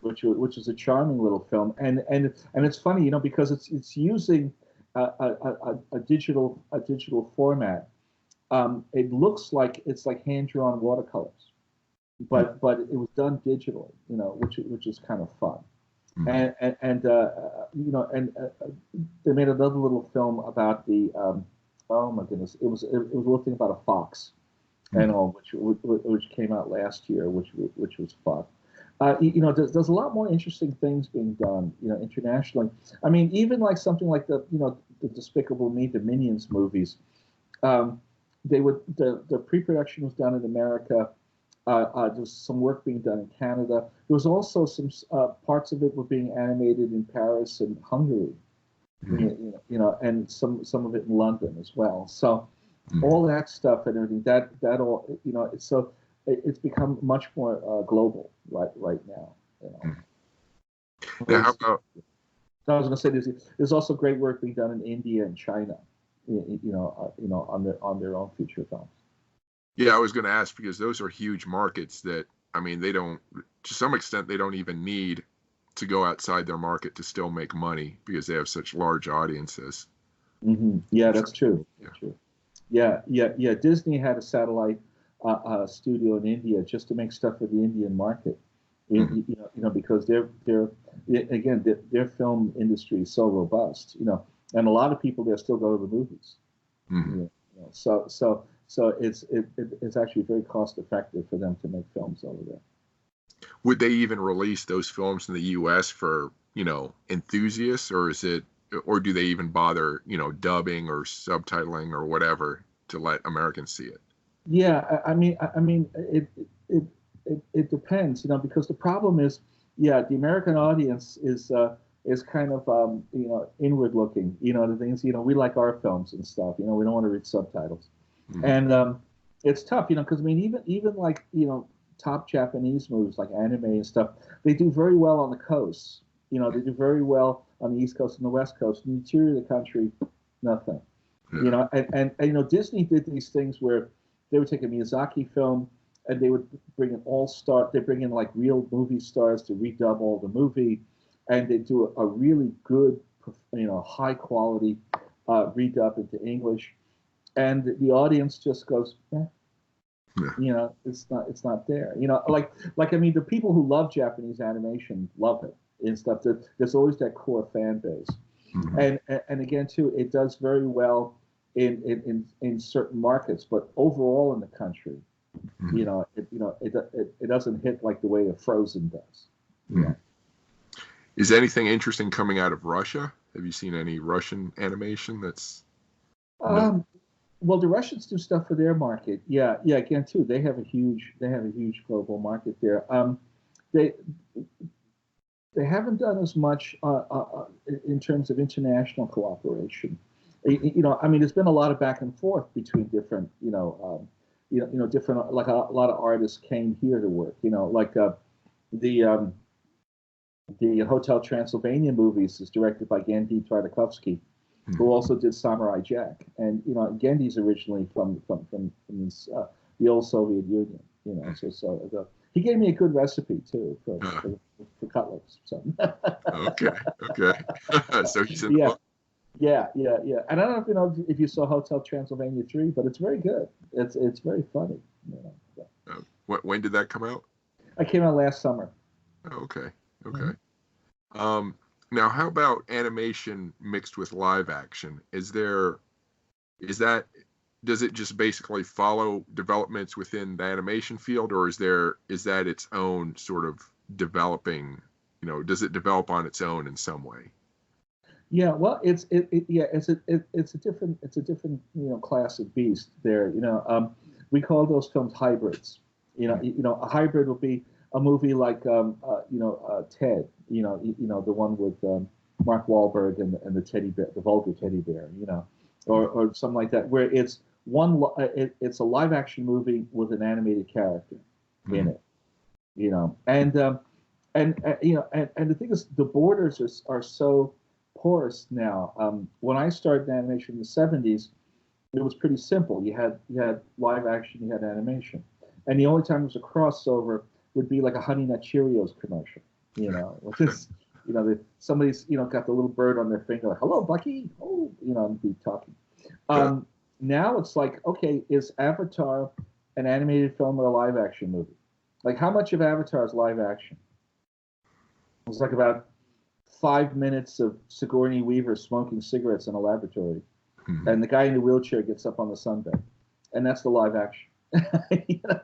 which is a charming little film, and it's funny, because it's using a digital format. It looks like it's like hand drawn watercolors, but it was done digitally, which is kind of fun. And they made another little film about the oh my goodness, it was a little thing about a fox, and all, which came out last year, which was fun. There's a lot more interesting things being done, internationally. I mean, even like something like the Despicable Me, the Minions movies. The pre-production was done in America. There's some work being done in Canada. There was also some parts of it were being animated in Paris and Hungary, and some of it in London as well. So all that stuff and everything that all it's become much more global right now. Yeah, how about? I was going to say there's also great work being done in India and China, on their own feature films. Yeah, I was going to ask because those are huge markets that, I mean, they don't, to some extent, they don't even need to go outside their market to still make money because they have such large audiences. Yeah, that's true. That's true. Yeah. Disney had a satellite studio in India just to make stuff for the Indian market. Because their film industry is so robust. And a lot of people there still go to the movies. So it's actually very cost effective for them to make films over there. Would they even release those films in the U.S. for enthusiasts, or do they even bother dubbing or subtitling or whatever to let Americans see it? Yeah, I mean it depends, because the problem is, the American audience is kind of inward looking. The things we like our films and stuff. We don't want to read subtitles. And it's tough, because I mean, even like top Japanese movies like anime and stuff, they do very well on the coasts. They do very well on the East Coast and the West Coast. In the interior of the country, nothing. And Disney did these things where they would take a Miyazaki film and they would bring in they bring in like real movie stars to redub all the movie, and they do a really good, high quality redub into English. And the audience just goes, it's not there. I mean, the people who love Japanese animation love it and stuff. There's always that core fan base, and again too, it does very well in certain markets, but overall in the country, it doesn't hit like the way a Frozen does. Is anything interesting coming out of Russia? Have you seen any Russian animation that's? Well, the Russians do stuff for their market. Yeah. Again, too, they have a huge global market there. They haven't done as much in terms of international cooperation. I mean, there's been a lot of back and forth between different, different, like a lot of artists came here to work, like the the Hotel Transylvania movies is directed by Genndy Tartakovsky, who also did Samurai Jack. And Gendy's originally from this, the old Soviet Union. He gave me a good recipe too for cutlets. So Okay, okay. So he's in the yeah, book. yeah. And I don't know if if you saw Hotel Transylvania 3, but it's very good. It's very funny. So. When did that come out? I came out last summer. Okay, okay. Mm-hmm. Now, how about animation mixed with live action? Does it just basically follow developments within the animation field, or is that its own sort of developing, does it develop on its own in some way? Yeah, well, it's a different class of beast there. We call those films hybrids. A hybrid would be a movie like Ted. The one with Mark Wahlberg and the teddy bear, the vulgar teddy bear. Or something like that, where it's it's a live action movie with an animated character in it. And the thing is, the borders are so porous now. When I started in animation in the '70s, it was pretty simple. You had live action, you had animation, and the only time there was a crossover would be like a Honey Nut Cheerios commercial. Which is somebody's got the little bird on their finger, like, hello Bucky, and be talking. Now it's like, okay, is Avatar an animated film or a live action movie? Like, how much of Avatar is live action? It's like about 5 minutes of Sigourney Weaver smoking cigarettes in a laboratory, and the guy in the wheelchair gets up on the sunbed, and that's the live action. Yeah.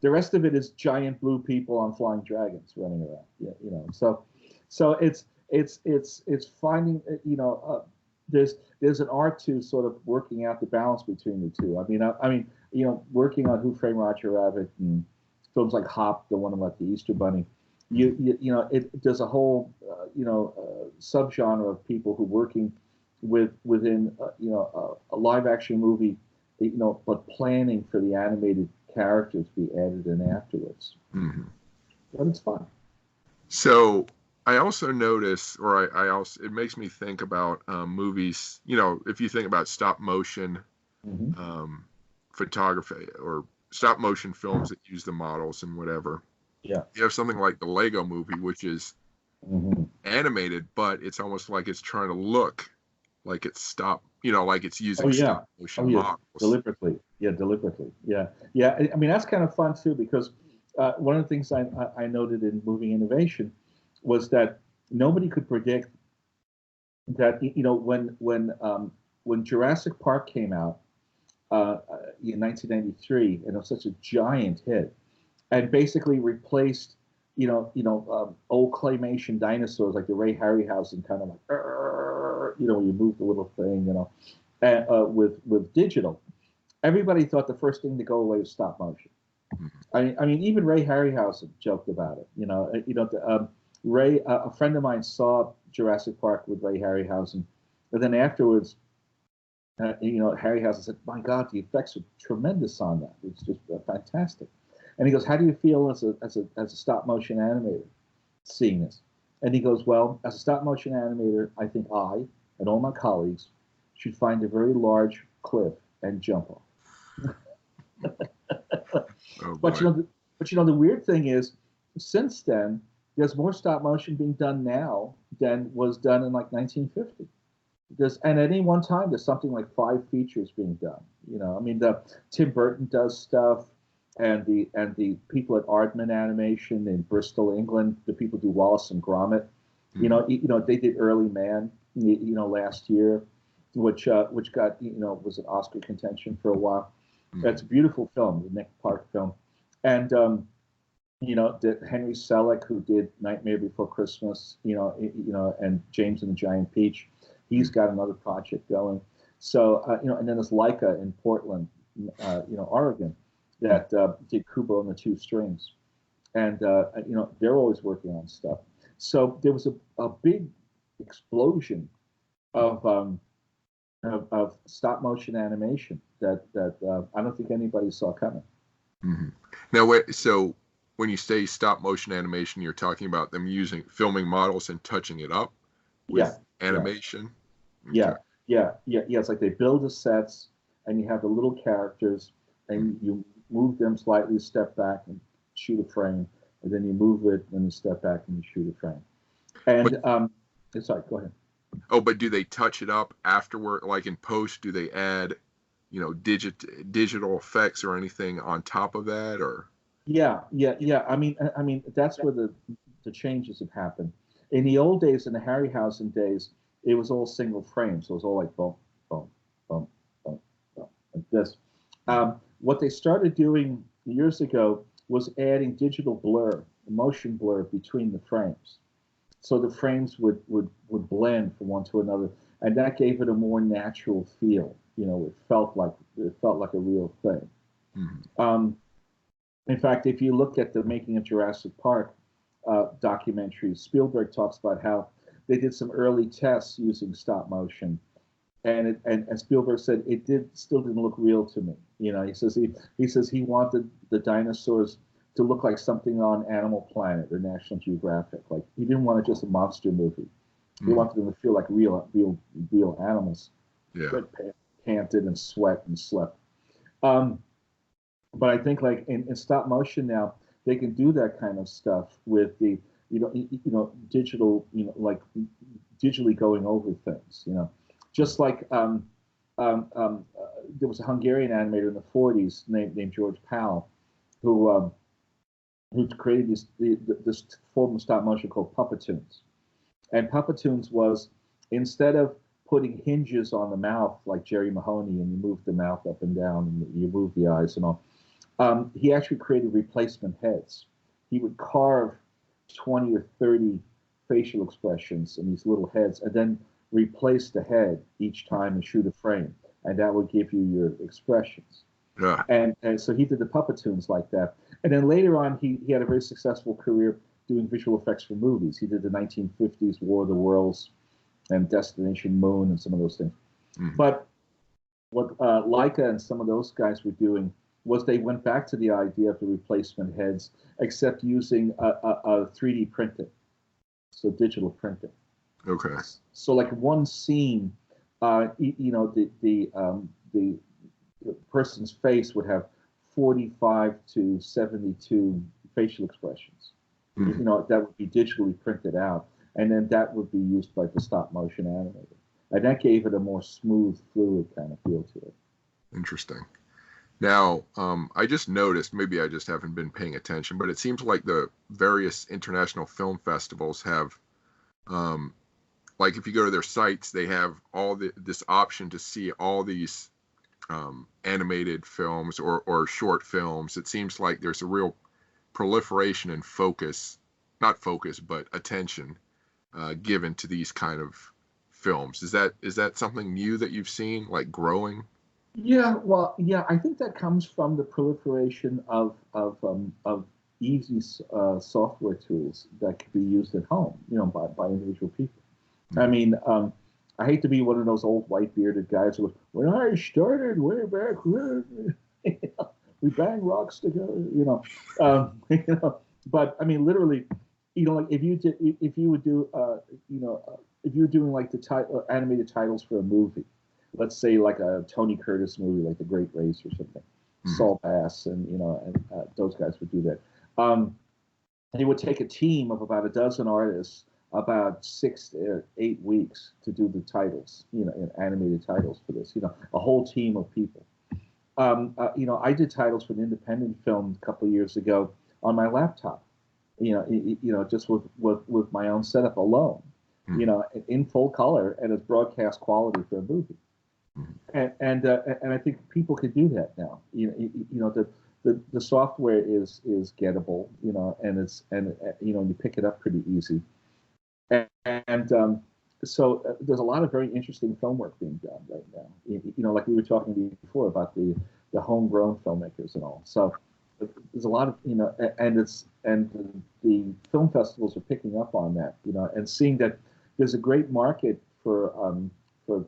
The rest of it is giant blue people on flying dragons running around. So it's finding there's an art to sort of working out the balance between the two. I mean, working on Who Framed Roger Rabbit and films like Hop, the one about the Easter Bunny. There's a whole subgenre of people who working within a live action movie, but planning for the animated characters to be added in afterwards. But it's fun. So I also notice, or I also, it makes me think about movies. If you think about stop motion photography or stop motion films that use the models and whatever. Yeah. You have something like the Lego Movie, which is animated, but it's almost like it's trying to look like it's like it's using stop motion models. Deliberately. Yeah. I mean, that's kind of fun too, because one of the things I noted in movie innovation was that nobody could predict that when Jurassic Park came out in 1993, and it was such a giant hit, and basically replaced old claymation dinosaurs like the Ray Harryhausen kind of like when you move the little thing with digital. Everybody thought the first thing to go away was stop motion. I mean, even Ray Harryhausen joked about it. Ray, a friend of mine saw Jurassic Park with Ray Harryhausen, and then afterwards, Harryhausen said, "My God, the effects are tremendous on that. It's just fantastic." And he goes, "How do you feel as a stop motion animator seeing this?" And he goes, "Well, as a stop motion animator, I think I and all my colleagues should find a very large cliff and jump off." Oh, but the weird thing is, since then, there's more stop motion being done now than was done in like 1950. And at any one time, there's something like 5 features being done. I mean, Tim Burton does stuff, and the people at Aardman Animation in Bristol, England, the people do Wallace and Gromit. They did Early Man, last year, which got was an Oscar contention for a while. It's a beautiful film, the Nick Park film, and Henry Selick, who did Nightmare Before Christmas, and James and the Giant Peach, he's got another project going. So and then there's Leica in Portland, Oregon, that did Kubo and the Two Strings, and they're always working on stuff. So there was a big explosion of stop motion animation that I don't think anybody saw coming. Mm-hmm. Now, so when you say stop motion animation, you're talking about them filming models and touching it up with animation? Yeah. It's like they build the sets, and you have the little characters, and you move them slightly, step back, and shoot a frame, and then you move it, and you step back, and you shoot a frame. And sorry, go ahead. Oh, but do they touch it up afterward? Like in post, do they add, digital effects or anything on top of that, or? Yeah. I mean, that's where the changes have happened. In the old days, in the Harryhausen days, it was all single frames. So it was all like boom, boom, boom, boom, boom, like this. What they started doing years ago was adding digital blur, motion blur between the frames, so the frames would blend from one to another, and that gave it a more natural feel. It felt like a real thing. Mm-hmm. In fact, if you look at the Making of Jurassic Park documentary, Spielberg talks about how they did some early tests using stop motion, and Spielberg said it still didn't look real to me. He says he wanted the dinosaurs to look like something on Animal Planet or National Geographic. Like, he didn't want it just a monster movie. He wanted them to feel like real animals that panted and sweat and slept. But I think, like in stop motion now, they can do that kind of stuff with the digital, like digitally going over things. Just like there was a Hungarian animator in the 40s named George Pal, who created this form of stop motion called Puppetoons. And Puppetoons was, instead of putting hinges on the mouth like Jerry Mahoney, and you move the mouth up and down and you move the eyes and all, he actually created replacement heads. He would carve 20 or 30 facial expressions in these little heads, and then replace the head each time and shoot a frame, and that would give you your expressions. Yeah. And so he did the Puppetoons like that. And then later on, he had a very successful career doing visual effects for movies. He did the 1950s War of the Worlds and Destination Moon and some of those things. Mm-hmm. But what Leica and some of those guys were doing was they went back to the idea of the replacement heads, except using a 3D printing, so digital printing. Okay. So like one scene, the person's face would have 45 to 72 facial expressions. Mm-hmm. That would be digitally printed out, and then that would be used by the stop motion animator, and that gave it a more smooth, fluid kind of feel to it. Interesting. Now, I just noticed, maybe I just haven't been paying attention, but it seems like the various international film festivals have, like if you go to their sites, they have this option to see all these animated films or short films. It seems like there's a real proliferation and not focus, but attention given to these kind of films. Is that something new that you've seen, like growing? Yeah, well, I think that comes from the proliferation of easy software tools that could be used at home, by individual people. Mm-hmm. I mean, I hate to be one of those old white bearded guys who, when I started way back when, we bang rocks together, But I mean, literally, like if you were doing like the animated titles for a movie, let's say like a Tony Curtis movie, like The Great Race or something, mm-hmm. Saul Bass and those guys would do that. They would take a team of about a dozen artists, about 6 to 8 weeks to do the titles, animated titles for this, a whole team of people. I did titles for an independent film a couple of years ago on my laptop, just with my own setup alone, mm-hmm. In full color and as broadcast quality for a movie. Mm-hmm. And I think people could do that now. The software is gettable, and you pick it up pretty easy. So there's a lot of very interesting film work being done right now. Like we were talking before about the homegrown filmmakers and all. So there's a lot of and the film festivals are picking up on that, and seeing that there's a great market for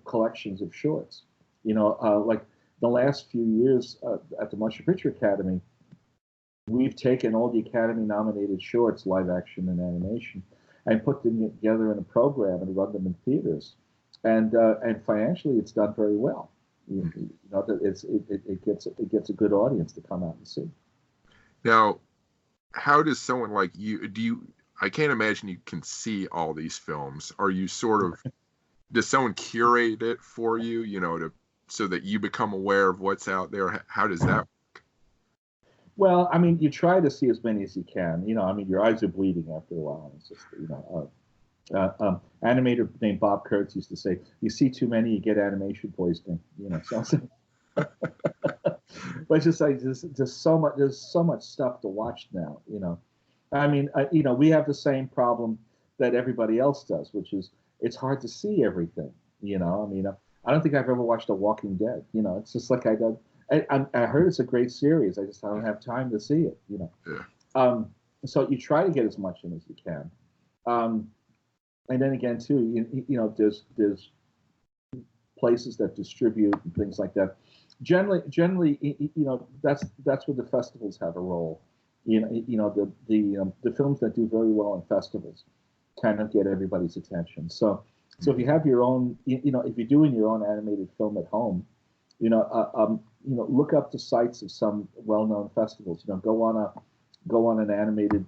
collections of shorts. Like the last few years at the Motion Picture Academy, we've taken all the Academy-nominated shorts, live action and animation, and put them together in a program and run them in theaters. And financially, it's done very well. It gets a good audience to come out and see. Now, how does someone like you I can't imagine you can see all these films. Are you sort of does someone curate it for you, so that you become aware of what's out there? How does that work? Well, I mean, you try to see as many as you can. I mean, your eyes are bleeding after a while. It's just, animator named Bob Kurtz used to say, "You see too many, you get animation poisoning." So but just like just so much, there's so much stuff to watch now. I mean, we have the same problem that everybody else does, which is it's hard to see everything. I mean, I don't think I've ever watched The Walking Dead. It's just like I heard it's a great series. I don't have time to see it. Yeah. So you try to get as much in as you can. And then again, too, there's places that distribute and things like that. Generally, that's where the festivals have a role. The films that do very well in festivals kind of get everybody's attention. So if you have your own, if you're doing your own animated film at home, look up the sites of some well-known festivals. Go on an animated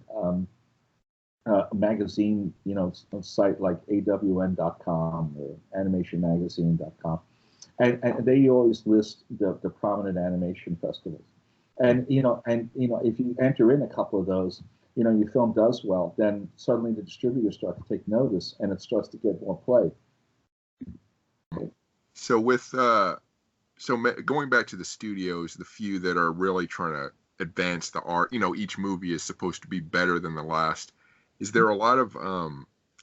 magazine, site like awn.com or animationmagazine.com, and they always list the prominent animation festivals. And if you enter in a couple of those, your film does well, then suddenly the distributors start to take notice, and it starts to get more play. So going back to the studios, the few that are really trying to advance the art, each movie is supposed to be better than the last. Is there a lot of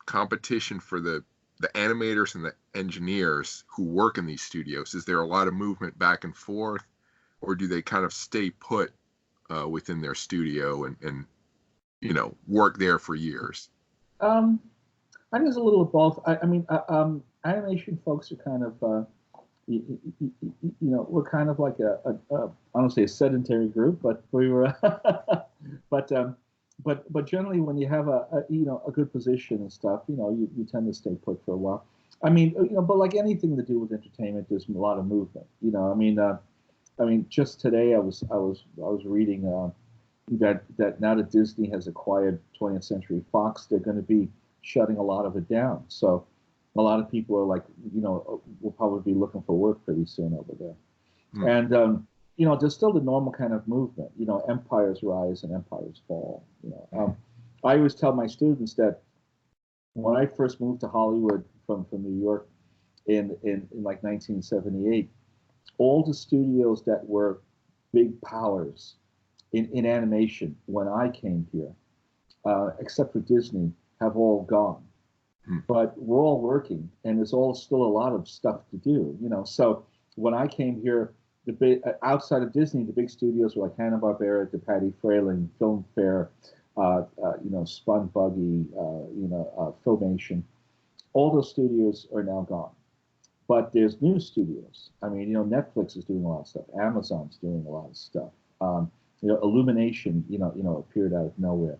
competition for the animators and the engineers who work in these studios? Is there a lot of movement back and forth, or do they kind of stay put within their studio and work there for years? I think it's a little of both. I mean, animation folks are kind of, we're kind of like I don't say a sedentary group, but we were, but generally when you have a good position and stuff, you tend to stay put for a while. I mean, but like anything to do with entertainment, there's a lot of movement. I mean, just today I was reading that now that Disney has acquired 20th Century Fox, they're going to be shutting a lot of it down. So a lot of people are like, will probably be looking for work pretty soon over there. And there's still the normal kind of movement. Empires rise and empires fall. I always tell my students that when I first moved to Hollywood from New York in like 1978, all the studios that were big powers in animation when I came here, except for Disney, have all gone. But we're all working, and there's still a lot of stuff to do. So when I came here, outside of Disney, the big studios were like Hanna-Barbera, DePatie Freleng, Film Fair, Spun Buggy, Filmation. All those studios are now gone. But there's new studios. I mean, Netflix is doing a lot of stuff. Amazon's doing a lot of stuff. Illumination, appeared out of nowhere.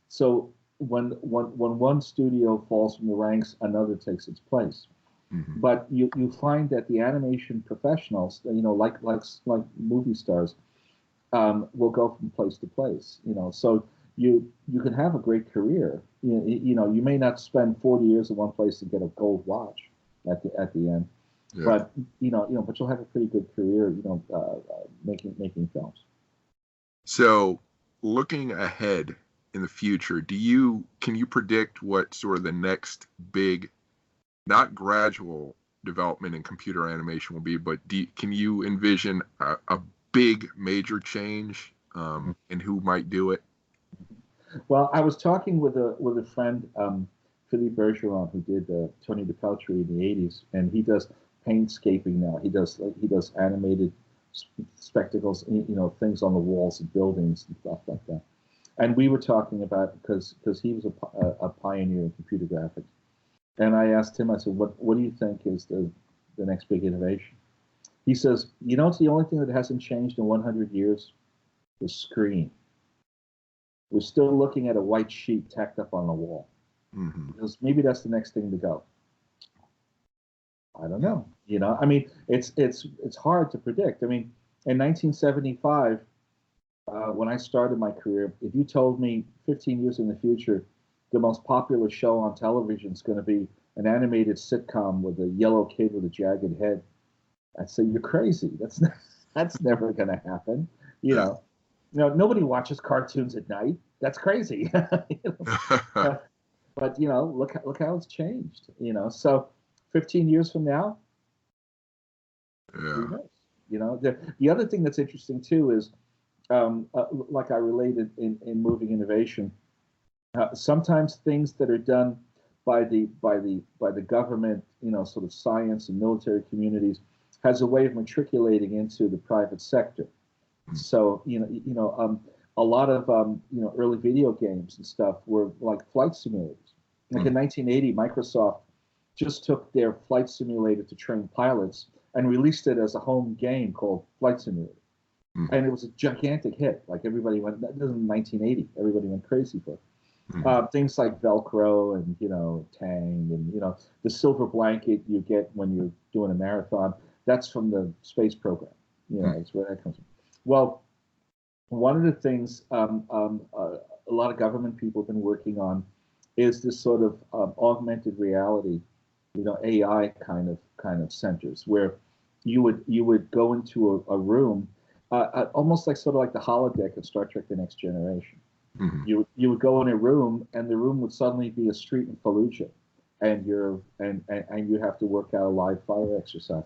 So when one studio falls from the ranks, another takes its place. Mm-hmm. But you find that the animation professionals, like movie stars, will go from place to place. So you can have a great career. You may not spend 40 years in one place to get a gold watch at the end, yeah. But you'll have a pretty good career. Making films. So, looking ahead in the future, can you predict what sort of the next big, not gradual development in computer animation will be, but can you envision a big major change and who might do it? Well, I was talking with a friend, Philippe Bergeron, who did Tony the Peltry in the 80s, and he does paintscaping now. He does animated spectacles, things on the walls of buildings and stuff like that. And we were talking about because he was a pioneer in computer graphics, And I asked him, I said, what do you think is the next big innovation? He says, it's the only thing that hasn't changed in 100 years? The screen. We're still looking at a white sheet tacked up on the wall. Mm-hmm. Because maybe that's the next thing to go. I don't know. I mean, it's hard to predict. I mean, in 1975, when I started my career, if you told me 15 years in the future, the most popular show on television is going to be an animated sitcom with a yellow kid with a jagged head, I'd say you're crazy. That's never going to happen. Nobody watches cartoons at night. That's crazy. But look how it's changed. So 15 years from now, who knows? The other thing that's interesting too is, like I related in moving innovation, sometimes things that are done by the government, sort of science and military communities, has a way of matriculating into the private sector. So a lot of early video games and stuff were like flight simulators. Like in 1980, Microsoft just took their flight simulator to train pilots and released it as a home game called Flight Simulator. And it was a gigantic hit. Like everybody went, that was in 1980. Everybody went crazy for it. Things like Velcro and, Tang and, the silver blanket you get when you're doing a marathon, that's from the space program. That's where that comes from. Well, one of the things a lot of government people have been working on is this sort of augmented reality, AI kind of centers where you would go into a room, almost like sort of like the holodeck of Star Trek: The Next Generation. Mm-hmm. You would go in a room, and the room would suddenly be a street in Fallujah, and you have to work out a live fire exercise.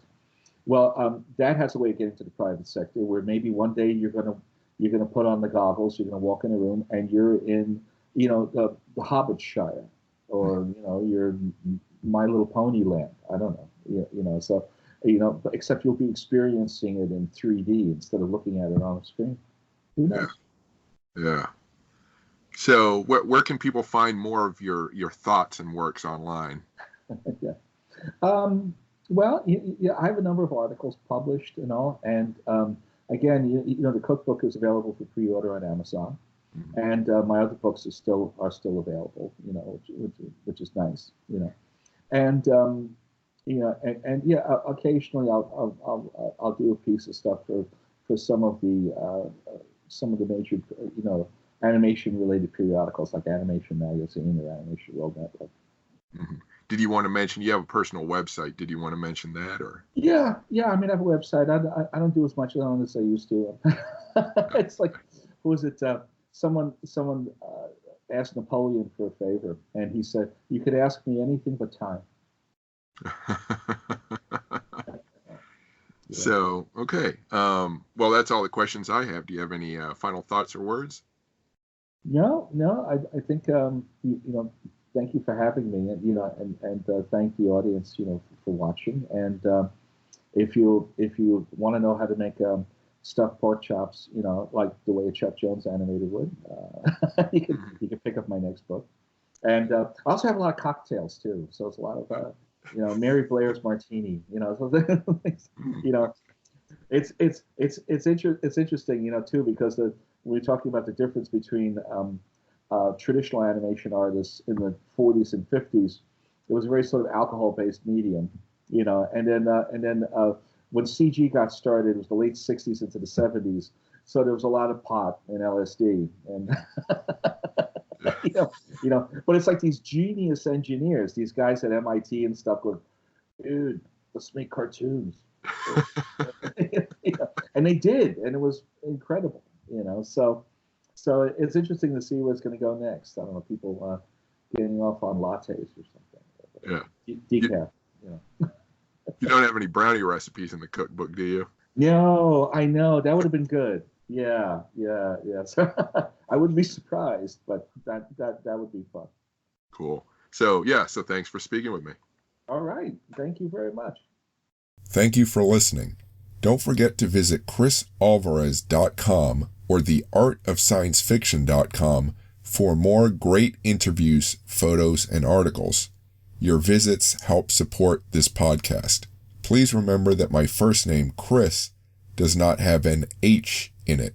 Well, that has a way of getting to the private sector, where maybe one day you're gonna put on the goggles, you're gonna walk in a room, and you're in the Hobbit Shire, or you're My Little Pony land. I don't know. So but except you'll be experiencing it in 3D instead of looking at it on a screen. Who knows? Yeah. So where can people find more of your thoughts and works online? Yeah. Well, I have a number of articles published and all, and again, the cookbook is available for pre-order on Amazon, and my other books are still available, which is nice, and occasionally I'll do a piece of stuff for some of the major animation related periodicals like Animation Magazine or Animation World Network. Mm-hmm. Did you want to mention, you have a personal website? Did you want to mention that, or? Yeah. I mean, I have a website. I don't do as much on it as I used to. It's like, who was it? Someone asked Napoleon for a favor, and he said, "You could ask me anything but time." So, okay. Well, that's all the questions I have. Do you have any final thoughts or words? No. I think thank you for having me, and thank the audience, for watching. And if you want to know how to make stuffed pork chops, like the way a Chuck Jones animator would, you can pick up my next book. And I also have a lot of cocktails too, so it's a lot of Mary Blair's martini, it's interesting, too, because we're talking about the difference between traditional animation artists in the 40s and 50s. It was a very sort of alcohol-based medium, and then when CG got started, it was the late 60s into the 70s. So there was a lot of pot and LSD, and but it's like these genius engineers, these guys at MIT and stuff, going, dude, let's make cartoons. And they did, and it was incredible, So it's interesting to see where it's going to go next. I don't know, people getting off on lattes or something. Yeah. Decaf. You don't have any brownie recipes in the cookbook, do you? No, I know. That would have been good. Yeah. So I wouldn't be surprised, but that would be fun. Cool. So thanks for speaking with me. All right. Thank you very much. Thank you for listening. Don't forget to visit chrisalvarez.com or theartofsciencefiction.com for more great interviews, photos, and articles. Your visits help support this podcast. Please remember that my first name, Chris, does not have an H in it.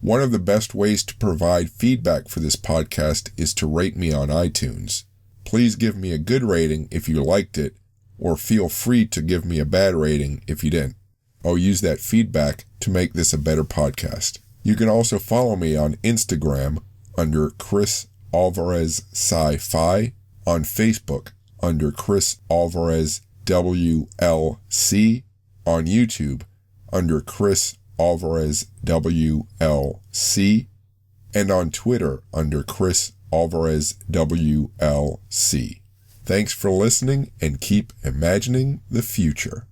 One of the best ways to provide feedback for this podcast is to rate me on iTunes. Please give me a good rating if you liked it, or feel free to give me a bad rating if you didn't. I'll use that feedback to make this a better podcast. You can also follow me on Instagram under Chris Alvarez Sci-Fi, on Facebook under Chris Alvarez WLC, on YouTube under Chris Alvarez WLC, and on Twitter under Chris Alvarez WLC. Thanks for listening and keep imagining the future.